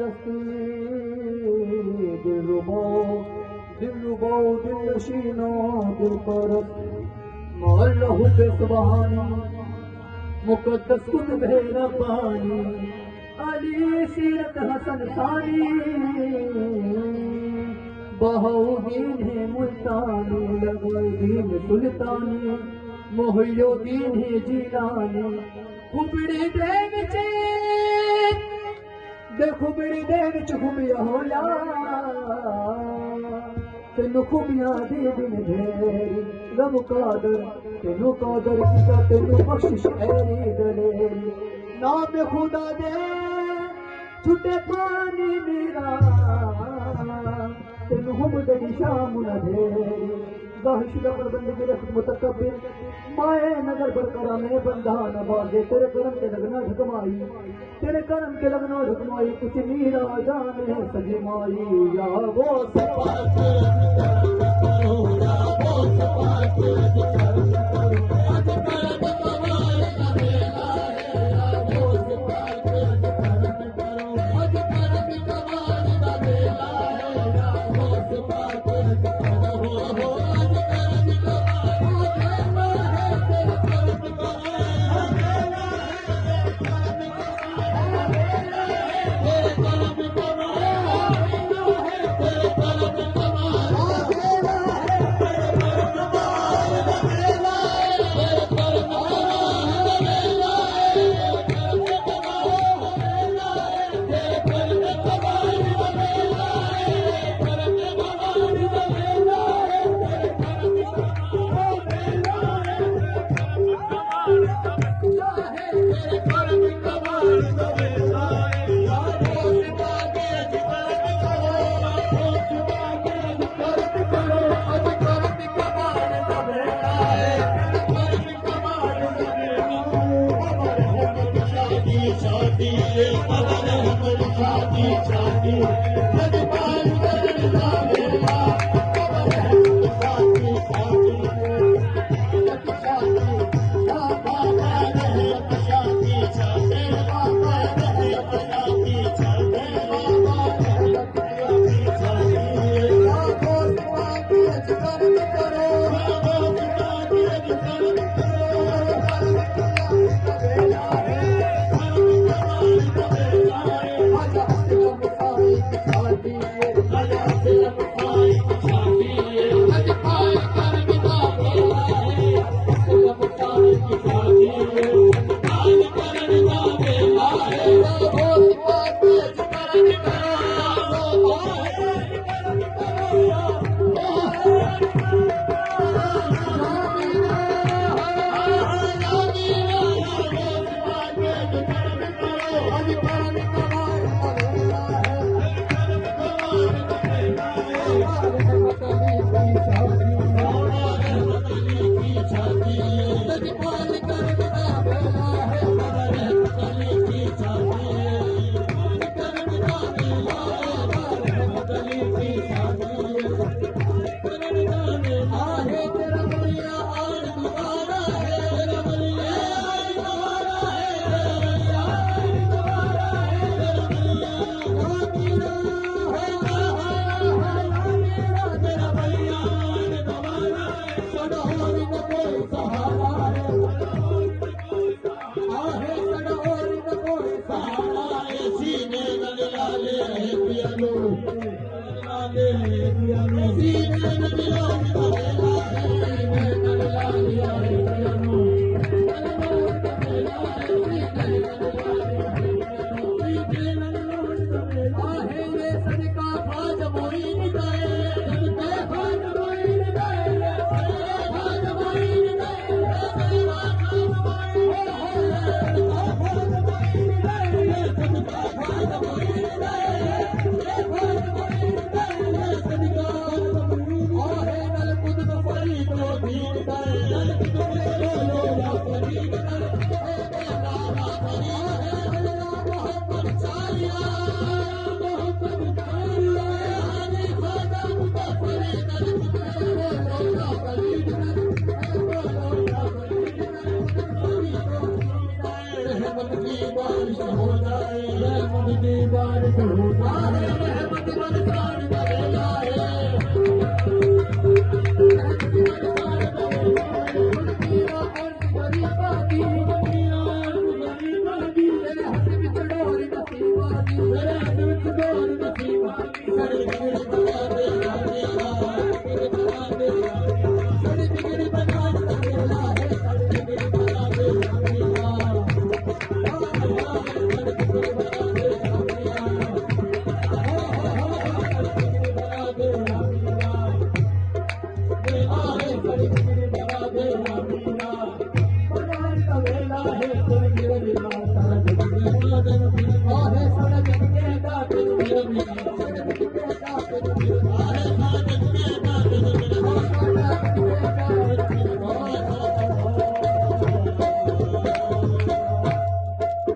मस्ती दिलरुबा दिलरुबा दिलनशीना दिलपरस्त मौला हुब्बे सुबहानी मुकद्दस कुतुब है रब्बानी अली सीरत हसन सानी बहाउद्दीन है मुल्तानी लगुद्दीन सुल्तानी मोहिउद्दीन है जीलानी खुबड़ी दे विच खुबड़ी दे विच खुबिया होया तेनू खुबिया दे दिन ढेरी रब कादर तेनू कादर किता तेनू बख्शिश ऐरी दलेरी नाम खुदा दे छुटे पानी मेरा तेनू हम दई शाम न ढेरी दाहिश दबर बंदगी रख मुतकब्बिर माए नजर बरकरा में बंदा नवाजे तेरे करम के लगना ढकमाई तेरे करम के लगना ढकमाई कुछ मीरा जाने सजी माई या वो Oh,